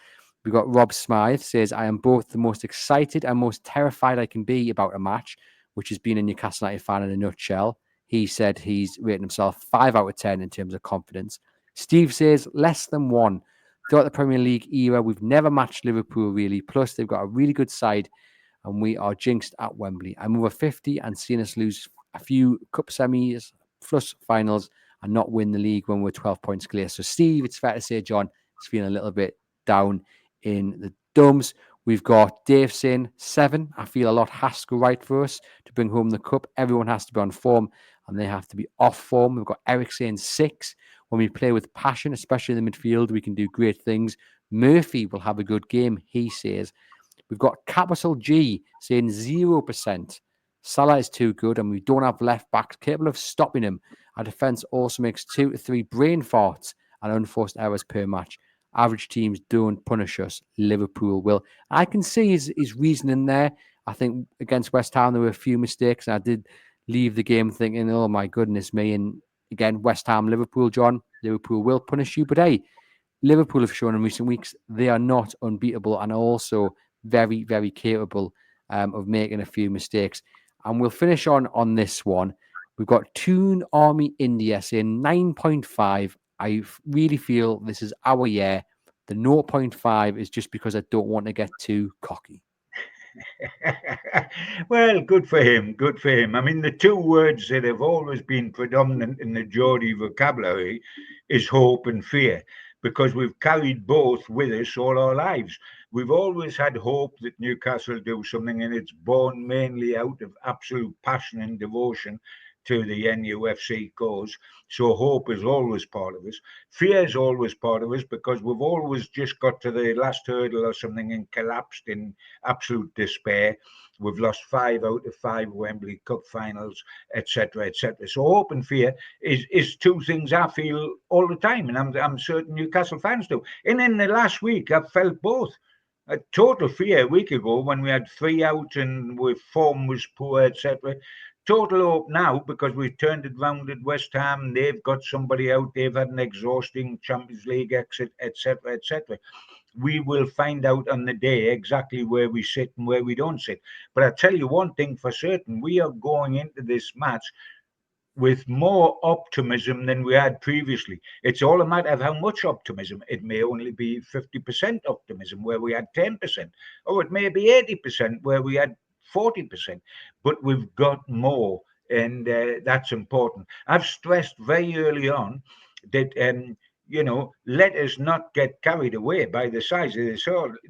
We've got Rob Smythe says, I am both the most excited and most terrified I can be about a match, which has been a Newcastle United fan in a nutshell. He said he's rating himself 5 out of 10 in terms of confidence. Steve says less than 1. Throughout the Premier League era, we've never matched Liverpool really. Plus, they've got a really good side, and we are jinxed at Wembley. I'm over 50 and seeing us lose a few cup semis, plus finals, and not win the league when we're 12 points clear. So, Steve, it's fair to say, John, is feeling a little bit down in the dumps. We've got Dave saying 7. I feel a lot has to go right for us to bring home the cup. Everyone has to be on form, and they have to be off form. We've got Eric saying 6. When we play with passion, especially in the midfield, we can do great things. Murphy will have a good game, he says. We've got Capital G saying 0%. Salah is too good, and we don't have left backs capable of stopping him. Our defence also makes 2 to 3 brain farts and unforced errors per match. Average teams don't punish us. Liverpool will. I can see his reasoning there. I think against West Ham, there were a few mistakes, and I did leave the game thinking, oh, my goodness me. And again, West Ham, Liverpool, John, Liverpool will punish you. But hey, Liverpool have shown in recent weeks they are not unbeatable and are also very, very capable of making a few mistakes. And we'll finish on this one. We've got Toon Army India saying 9.5. I really feel this is our year. The 0.5 is just because I don't want to get too cocky. Well, good for him. Good for him. I mean, the 2 words that have always been predominant in the Geordie vocabulary is hope and fear, because we've carried both with us all our lives. We've always had hope that Newcastle do something, and it's born mainly out of absolute passion and devotion to the NUFC cause. So hope is always part of us. Fear is always part of us, because we've always just got to the last hurdle or something and collapsed in absolute despair. We've lost 5 out of 5 Wembley Cup finals, etc., etc. So hope and fear is 2 things I feel all the time, and I'm certain Newcastle fans do. And in the last week, I've felt both. A total fear a week ago when we had 3 out and form was poor, etc. total hope now, because we've turned it round at West Ham. They've got somebody out. They've had an exhausting Champions League exit, etc., etc. We will find out on the day exactly where we sit and where we don't sit. But I tell you one thing for certain: we are going into this match with more optimism than we had previously. It's all a matter of how much optimism. It may only be 50% optimism where we had 10%, or it may be 80% where we had 40%, but we've got more, and that's important. I've stressed very early on that. Let us not get carried away by the size of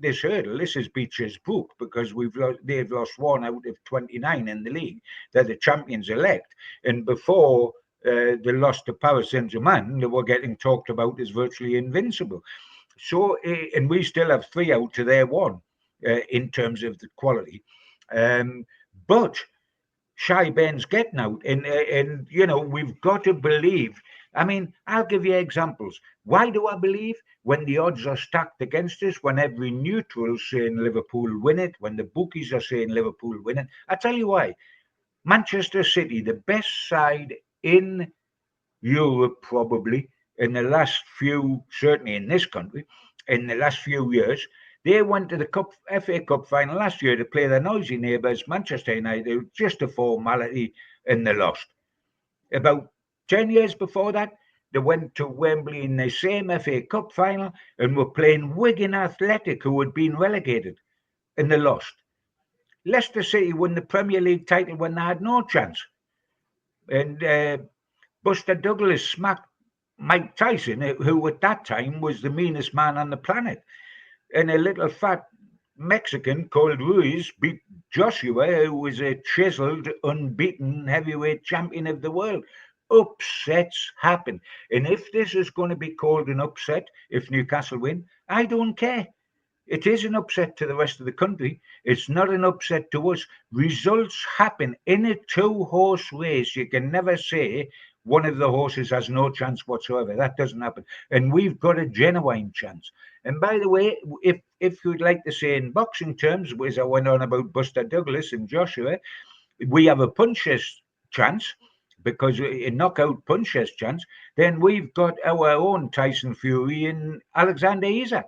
this hurdle. This is Beecher's book, because they've lost 1 out of 29 in the league. They're the champions elect, and before they lost to Paris Saint-Germain, they were getting talked about as virtually invincible. So, and we still have 3 out to their 1 in terms of the quality. But Shy Ben's getting out, and we've got to believe. I mean, I'll give you examples. Why do I believe? When the odds are stacked against us, when every neutral's saying Liverpool win it, when the bookies are saying Liverpool win it, I tell you why. Manchester City, the best side in Europe, probably in the last few, certainly in this country, in the last few years. They went to the FA Cup final last year to play their noisy neighbours, Manchester United, just a formality, and they lost. About 10 years before that, they went to Wembley in the same FA Cup final and were playing Wigan Athletic, who had been relegated, and they lost. Leicester City won the Premier League title when they had no chance. And Buster Douglas smacked Mike Tyson, who at that time was the meanest man on the planet. And a little fat Mexican called Ruiz beat Joshua, who was a chiseled, unbeaten heavyweight champion of the world. Upsets happen. And if this is going to be called an upset, if Newcastle win, I don't care. It is an upset to the rest of the country. It's not an upset to us. Results happen in a 2-horse race. You can never say one of the horses has no chance whatsoever. That doesn't happen. And we've got a genuine chance. And by the way, if you'd like to say in boxing terms, as I went on about Buster Douglas and Joshua, we have a puncher's chance, because a knockout puncher's chance. Then we've got our own Tyson Fury and Alexander Isak.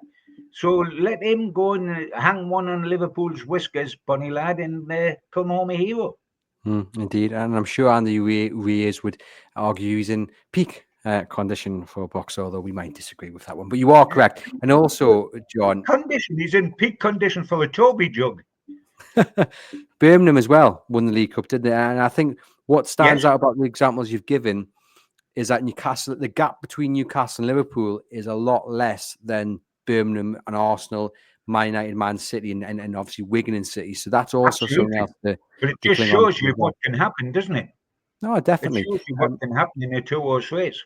So let him go and hang one on Liverpool's whiskers, bunny lad, and come home a hero. Indeed, and I'm sure Andy Reyes would argue he's in peak condition for a boxer, although we might disagree with that one. But you are correct. And also, John, he's in peak condition for a Toby jug. Birmingham as well won the League Cup, didn't they? And I think what stands out about the examples you've given is that Newcastle, the gap between Newcastle and Liverpool is a lot less than Birmingham and Arsenal, Man United, Man City, and obviously Wigan and City. So that's also something else. But it just shows you what can happen, doesn't it? No, definitely. It shows you what can happen in a 2-horse race.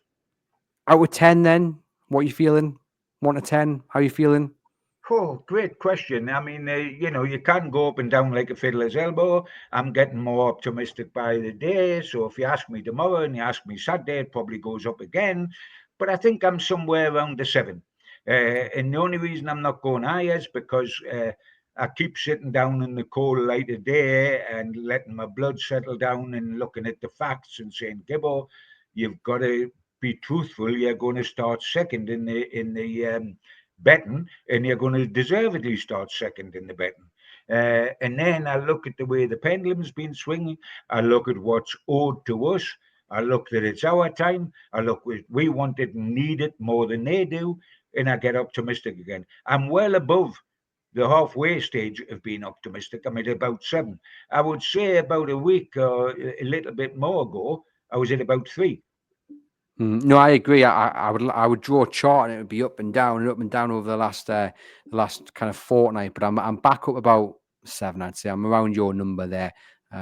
Out of 10, then, what are you feeling? 1 to 10, how are you feeling? Oh, great question. I mean, you can't go up and down like a fiddler's elbow. I'm getting more optimistic by the day. So if you ask me tomorrow and you ask me Saturday, it probably goes up again. But I think I'm somewhere around the 7. And the only reason I'm not going higher is because I keep sitting down in the cold light of day and letting my blood settle down and looking at the facts and saying, Gibbo, you've got to be truthful. You're going to start second in the betting, and you're going to deservedly start second in the betting. And then I look at the way the pendulum's been swinging. I look at what's owed to us. I look that it's our time. I look we want it and need it more than they do, and I get optimistic again. I'm well above the halfway stage of being optimistic. I'm at about 7. I would say about a week or a little bit more ago, I was at about 3. No, I agree. I would draw a chart and it would be up and down over the last kind of fortnight. But I'm back up about 7. I'd say I'm around your number there,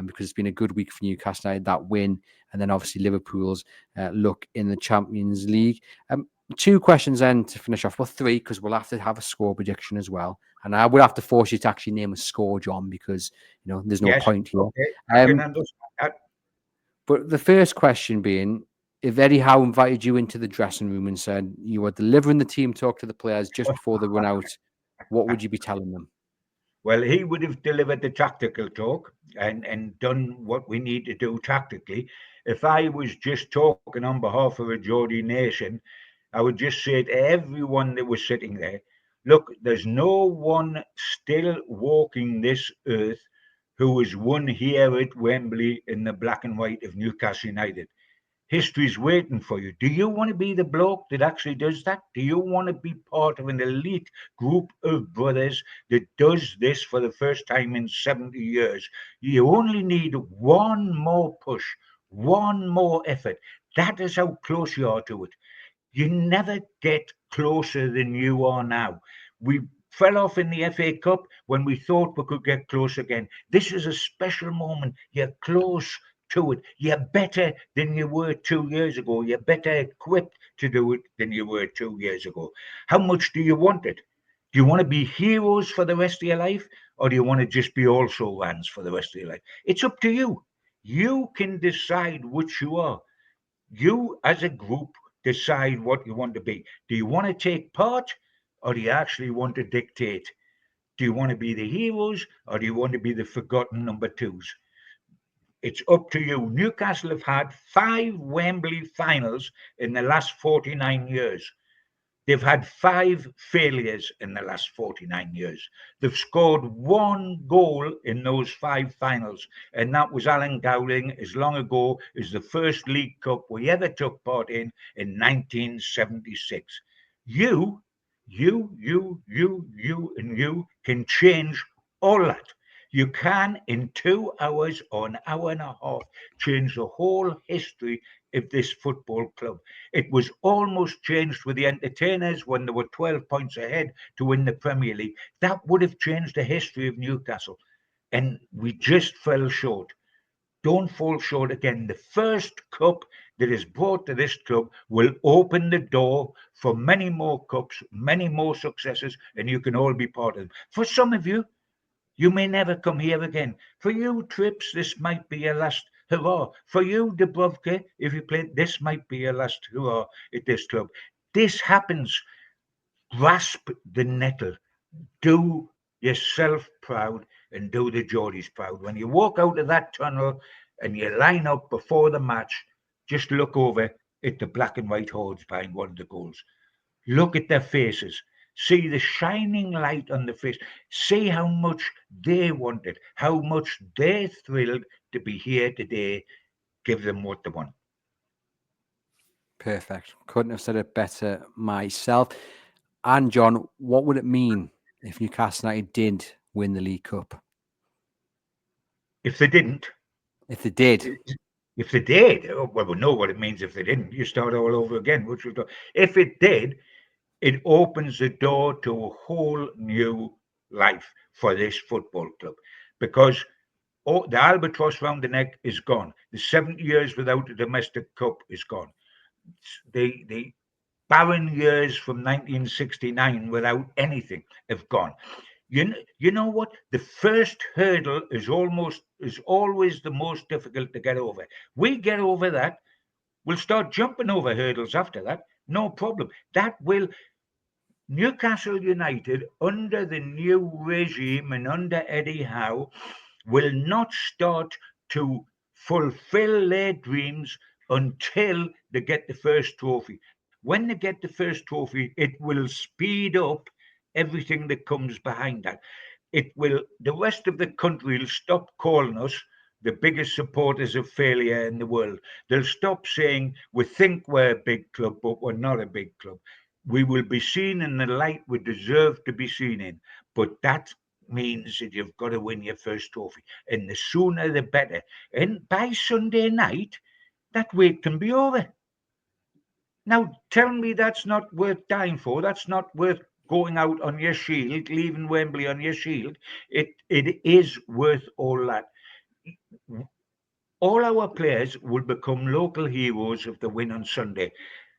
because it's been a good week for Newcastle United, that win, and then obviously Liverpool's look in the Champions League. 2 questions then to finish off. Well, 3, because we'll have to have a score prediction as well, and I would have to force you to actually name a score, John, because there's no point here. Okay. I can understand that. But the first question being, if Eddie Howe invited you into the dressing room and said you were delivering the team talk to the players just before they run out, what would you be telling them? Well, he would have delivered the tactical talk and done what we need to do tactically. If I was just talking on behalf of a Geordie nation, I would just say to everyone that was sitting there, look, there's no one still walking this earth who has won here at Wembley in the black and white of Newcastle United. History's waiting for you. Do you want to be the bloke that actually does that? Do you want to be part of an elite group of brothers that does this for the first time in 70 years? You only need one more push, one more effort. That is how close you are to it. You never get closer than you are now. We fell off in the FA Cup when we thought we could get close again. This is a special moment. You're close to it. You're better than you were 2 years ago. You're better equipped to do it than you were 2 years ago. How much do you want it? Do you want to be heroes for the rest of your life, or do you want to just be also rans for the rest of your life? It's up to you. You can decide which you are. You, as a group, decide what you want to be. Do you want to take part, or do you actually want to dictate? Do you want to be the heroes, or do you want to be the forgotten number twos? It's up to you. Newcastle have had 5 Wembley finals in the last 49 years. They've had 5 failures in the last 49 years. They've scored one goal in those 5 finals, and that was Alan Gowling as long ago as the first League Cup we ever took part in 1976. You, and you can change all that. You can, in 2 hours or an hour and a half, change the whole history of this football club. It was almost changed with the entertainers when they were 12 points ahead to win the Premier League. That would have changed the history of Newcastle. And we just fell short. Don't fall short again. The first cup that is brought to this club will open the door for many more cups, many more successes, and you can all be part of them. For some of you, you may never come here again. For you, Trips, this might be your last hurrah. For you, Dubrovka, if you play, this might be your last hurrah at this club. This happens. Grasp the nettle. Do yourself proud and do the Geordies proud. When you walk out of that tunnel and you line up before the match, just look over at the black and white hordes behind one of the goals. Look at their faces. See the shining light on the face. See how much they wanted, how much they're thrilled to be here today. Give them what they want. Perfect. Couldn't have said it better myself. And John, what would it mean if Newcastle United did win the League Cup? If they didn't, If they did, if they did, well, we know what it means if they didn't. You start all over again, which we do. If it did, it opens the door to a whole new life for this football club because the albatross round the neck is gone. The 70 years without a domestic cup is gone. The barren years from 1969 without anything have gone. You know what? The first hurdle is always the most difficult to get over. We get over that, we'll start jumping over hurdles after that. No problem. That will Newcastle United under the new regime and under Eddie Howe will not start to fulfill their dreams until they get the first trophy. When they get the first trophy, it will speed up everything that comes behind that. It will, the rest of the country will stop calling us the biggest supporters of failure in the world. They'll stop saying we think we're a big club, but we're not a big club. We will be seen in the light we deserve to be seen in. But that means that you've got to win your first trophy. And the sooner the better. And by Sunday night, that wait can be over. Now, tell me that's not worth dying for. That's not worth going out on your shield, leaving Wembley on your shield. It is worth all that. All our players will become local heroes if they win on Sunday.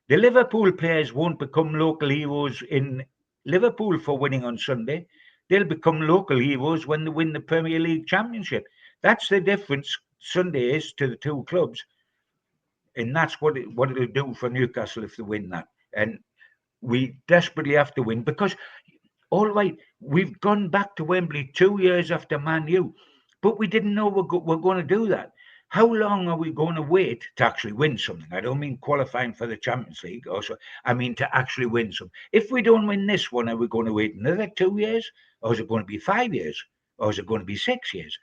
The Liverpool players won't become local heroes in Liverpool for winning on Sunday. They'll become local heroes when they win the Premier League Championship. That's the difference Sunday is to the two clubs. And that's what it'll do for Newcastle if they win that. And we desperately have to win because all right, we've gone back to Wembley 2 years after Man U, but we didn't know we're going to do that. How long are we going to wait to actually win something? I don't mean qualifying for the Champions League, also I mean to actually win some. If we don't win this one, are we going to wait another 2 years, or is it going to be 5 years, or is it going to be 6 years?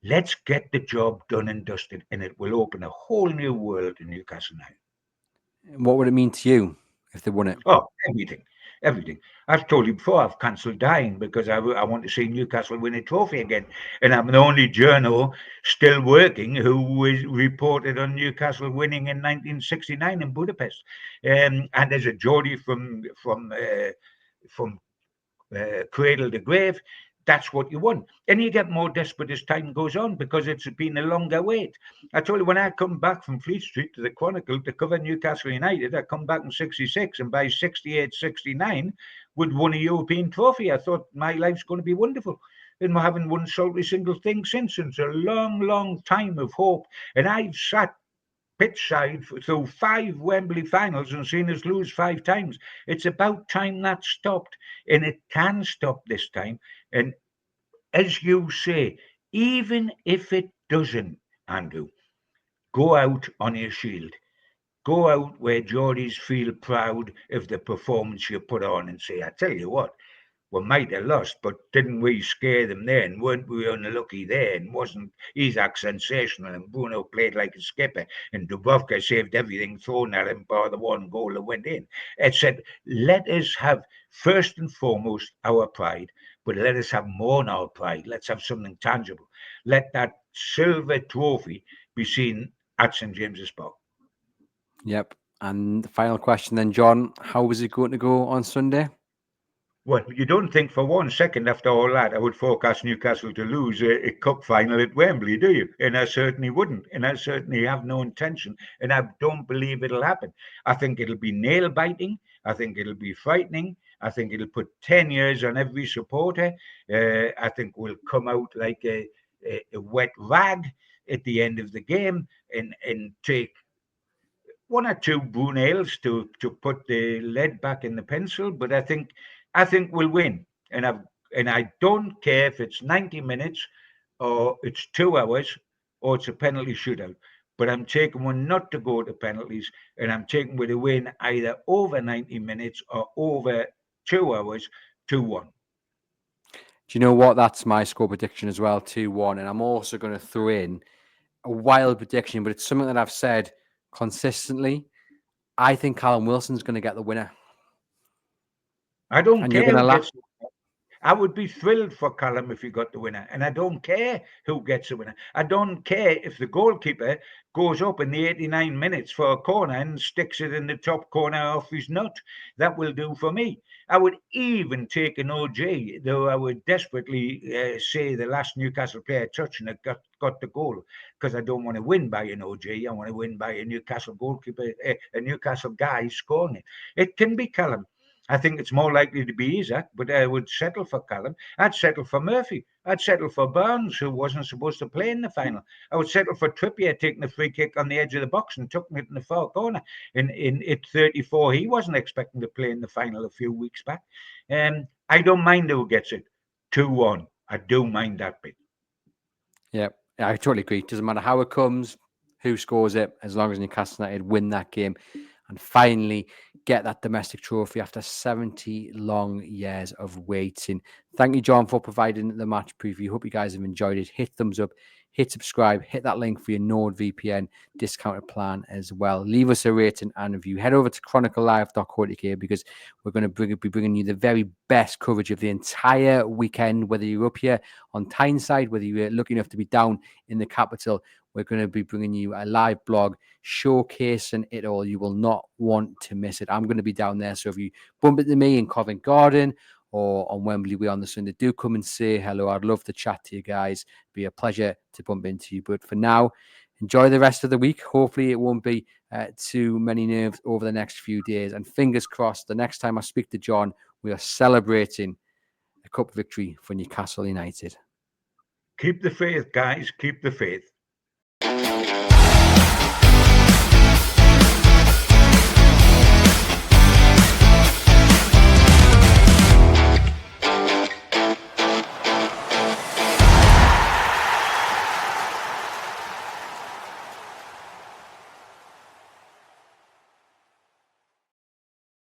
Let's get the job done and dusted, and it will open a whole new world in Newcastle now. What would it mean to you if they won it? Oh, everything, everything. I've told you before, I've cancelled dying because I want to see Newcastle win a trophy again. And I'm the only journo still working who was reported on Newcastle winning in 1969 in Budapest. And there's a Geordie from cradle to grave. That's what you want. And you get more desperate as time goes on because it's been a longer wait. I told you, when I come back from Fleet Street to the Chronicle to cover Newcastle United, I come back in 66, and by 68, 69, we'd won a European trophy. I thought my life's going to be wonderful. And we haven't won a single thing since. It's a long, long time of hope. And I've sat pitch side through 5 Wembley finals and seen us lose 5 times. It's about time that stopped, and it can stop this time. And as you say, even if it doesn't, Andrew, go out on your shield. Go out where Geordies feel proud of the performance you put on and say, I tell you what, we might have lost, but didn't we scare them there? And weren't we unlucky there? And wasn't Isaac sensational? And Bruno played like a skipper. And Dubrovka saved everything thrown at him by the one goal that went in. It said, let us have first and foremost our pride, but let us have more than our pride. Let's have something tangible. Let that silver trophy be seen at St. James's Park. Yep. And the final question then, John, how is it going to go on Sunday? Well, you don't think for 1 second after all that I would forecast Newcastle to lose a cup final at Wembley, do you? And I certainly wouldn't. And I certainly have no intention. And I don't believe it'll happen. I think it'll be nail biting. I think it'll be frightening. I think it'll put 10 years on every supporter. I think we'll come out like a wet rag at the end of the game and take 1 or 2 Brunels to put the lead back in the pencil. But I think we'll win, and I don't care if it's 90 minutes or it's 2 hours or it's a penalty shootout. But I'm taking one not to go to penalties, and I'm taking with a win either over 90 minutes or over 2 hours, 2-1. Do you know what? That's my score prediction as well, 2-1. And I'm also going to throw in a wild prediction, but it's something that I've said consistently. I think Callum Wilson's going to get the winner. I don't And you're care going to who laugh. gets. I would be thrilled for Callum if he got the winner. And I don't care who gets the winner. I don't care if the goalkeeper goes up in the 89 minutes for a corner and sticks it in the top corner off his nut. That will do for me. I would even take an OJ, though I would desperately say the last Newcastle player touching it got the goal, because I don't want to win by an OJ. I want to win by a Newcastle goalkeeper, a Newcastle guy scoring it. It can be Callum. I think it's more likely to be Isaac, but I would settle for Callum. I'd settle for Murphy. I'd settle for Burns, who wasn't supposed to play in the final. I would settle for Trippier taking a free kick on the edge of the box and tucking it in the far corner. In at 34, he wasn't expecting to play in the final a few weeks back. I don't mind who gets it. 2-1. I do mind that bit. Yeah, I totally agree. It doesn't matter how it comes, who scores it, as long as Newcastle United win that game and finally get that domestic trophy after 70 long years of waiting. Thank you, John, for providing the match preview. Hope you guys have enjoyed it. Hit thumbs up, hit subscribe, hit that link for your NordVPN discounted plan as well. Leave us a rating and review. Head over to chroniclelive.co.uk because we're going to be bringing you the very best coverage of the entire weekend, whether you're up here on Tyneside, whether you're lucky enough to be down in the capital. We're going to be bringing you a live blog showcasing it all. You will not want to miss it. I'm going to be down there. So if you bump into me in Covent Garden or on Wembley Way on the Sunday, do come and say hello. I'd love to chat to you guys. It'd be a pleasure to bump into you. But for now, enjoy the rest of the week. Hopefully it won't be too many nerves over the next few days. And fingers crossed, the next time I speak to John, we are celebrating a cup victory for Newcastle United. Keep the faith, guys. Keep the faith.